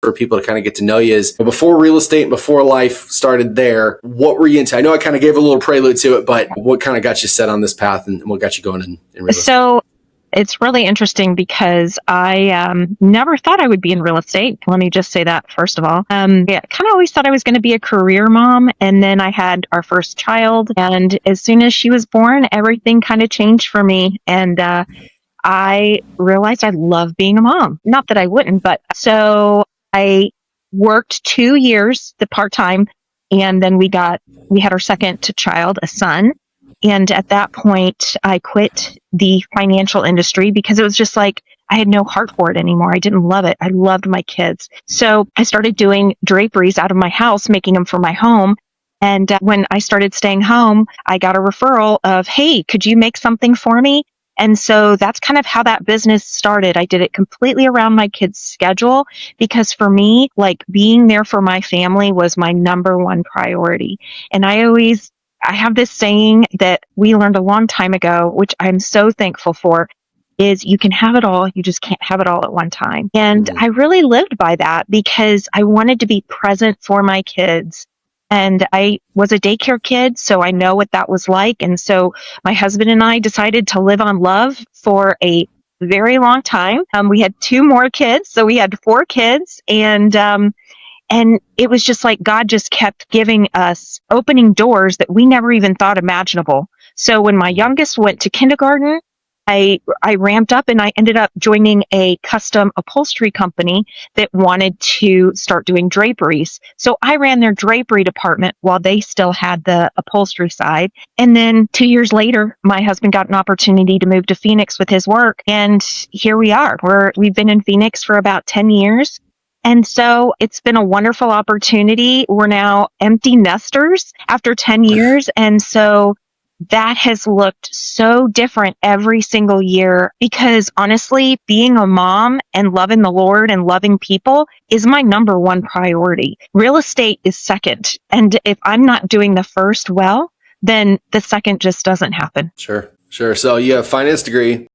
for people to kind of get to know you is before real estate and before life started there, what were you into? I know I kind of gave a little prelude to it, but what kind of got you set on this path and what got you going in real estate? So it's really interesting because I never thought I would be in real estate. Let me just say that first of all. Yeah, kind of always thought I was going to be a career mom. And then I had our first child. And as soon as she was born, everything kind of changed for me. And I realized I love being a mom. Not that I wouldn't, but so I worked 2 years, the part-time. And then we had our second child, a son. And at that point, I quit the financial industry because it was just like I had no heart for it anymore. I didn't love it. I loved my kids. So I started doing draperies out of my house, making them for my home. And when I started staying home, I got a referral of, hey, could you make something for me? And so that's kind of how that business started. I did it completely around my kids' schedule because for me, like being there for my family was my number one priority. And I have this saying that we learned a long time ago, which I'm so thankful for, is you can have it all, you just can't have it all at one time. And I really lived by that because I wanted to be present for my kids. And I was a daycare kid, so I know what that was like. And so my husband and I decided to live on love for a very long time. We had 2 more kids, so we had 4 kids. And it was just like God just kept giving us opening doors that we never even thought imaginable. So when my youngest went to kindergarten, I ramped up and I ended up joining a custom upholstery company that wanted to start doing draperies. So I ran their drapery department while they still had the upholstery side. And then 2 years later, my husband got an opportunity to move to Phoenix with his work. And here we are. We've been in Phoenix for about 10 years. And so it's been a wonderful opportunity. We're now empty nesters after 10 years. And so that has looked so different every single year because honestly, being a mom and loving the Lord and loving people is my number one priority. Real estate is second. And if I'm not doing the first well, then the second just doesn't happen. Sure. So you have a finance degree.